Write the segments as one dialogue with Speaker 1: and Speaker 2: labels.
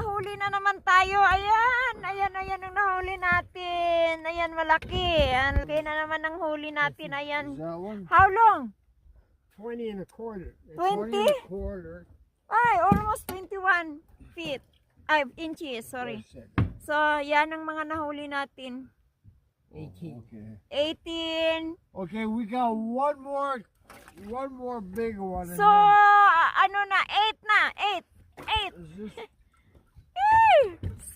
Speaker 1: Nakahuli na naman tayo. Ayan. Ayan ang nahuli natin. Ayan, malaki. Ayan, laki na naman ang huli natin. Ayan.
Speaker 2: Is that one?
Speaker 1: How long?
Speaker 2: 20 and a quarter.
Speaker 1: 20?
Speaker 2: 20 and a quarter.
Speaker 1: Ay, almost 21 feet. Ay, inches, sorry. So, yan ang mga nahuli natin.
Speaker 2: 18. Okay.
Speaker 1: 18.
Speaker 2: Okay, we got one more big one.
Speaker 1: So, ano na, 8 na, 8. 8.
Speaker 2: Is this,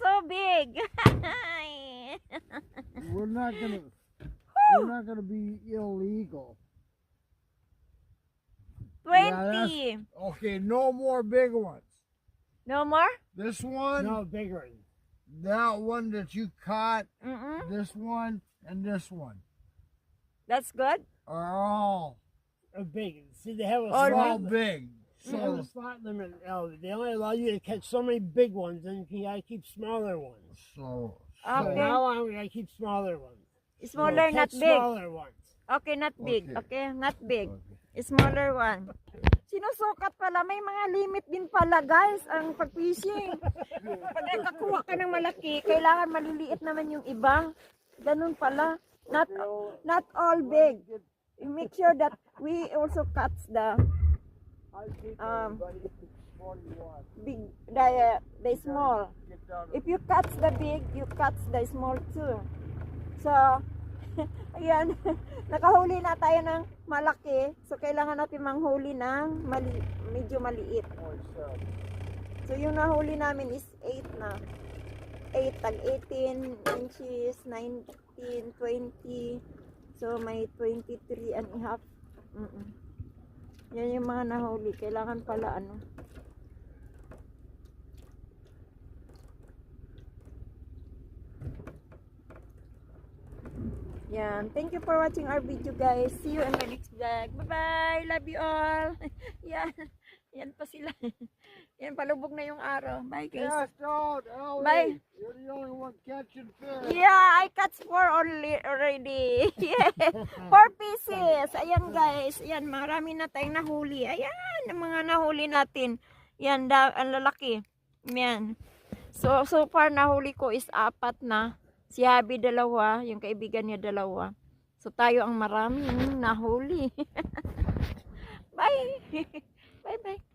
Speaker 1: So big.
Speaker 2: we're not gonna be illegal.
Speaker 1: 20.
Speaker 2: Okay, no more big ones.
Speaker 1: No more?
Speaker 2: This one,
Speaker 3: No, bigger.
Speaker 2: that one that you caught,
Speaker 1: Mm-mm.
Speaker 2: this one, and this one
Speaker 1: That's good.
Speaker 2: are all
Speaker 3: Big. See, they have a
Speaker 1: All
Speaker 3: slot.
Speaker 2: big.
Speaker 3: They have a slot limit. They only allow you to catch so many big ones, and you gotta keep smaller ones.
Speaker 2: So
Speaker 3: So
Speaker 1: Okay.
Speaker 3: now on, we gotta keep smaller ones.
Speaker 1: Smaller,
Speaker 3: So
Speaker 1: not
Speaker 3: catch
Speaker 1: big.
Speaker 3: Smaller ones.
Speaker 1: Okay, not big.
Speaker 2: Okay.
Speaker 1: Okay, not big.
Speaker 2: okay.
Speaker 1: Smaller one. Sinusukat pala. May mga limit din pala, guys, ang pag-fishing. Pag nakakuha ka ng malaki, kailangan maliliit naman yung iba. Ganun pala. Not all big. You make sure that we also catch the big, the small. If you catch the big, you catch the small too. So, ayan, nakahuli na tayo ng malaki. So, kailangan natin manghuli ng medyo maliit. So, yung nahuli namin is 8 na. 8, tag 18 inches, 19, 20. So, may 23 and a half. Yan yung mga nahuli. Kailangan pala ano. Yan. Thank you for watching our video, guys. See you in the next vlog. Bye-bye. Love you all. Yan. Yan pa sila. Yan, palubog na yung araw. Bye, guys.
Speaker 2: Yes, don't, Ellie.
Speaker 1: Bye.
Speaker 2: You're the only one catching fish.
Speaker 1: Yeah, I catch 4 only already. Yeah. 4 pieces. Ayan, guys. Ayan, marami na tayong nahuli. Ayan, ang mga nahuli natin. Yan, ang lalaki. Yan. So far nahuli ko is 4 na. Si Habi 2, yung kaibigan niya 2. So tayo ang maraming nahuli. Bye. Bye-bye.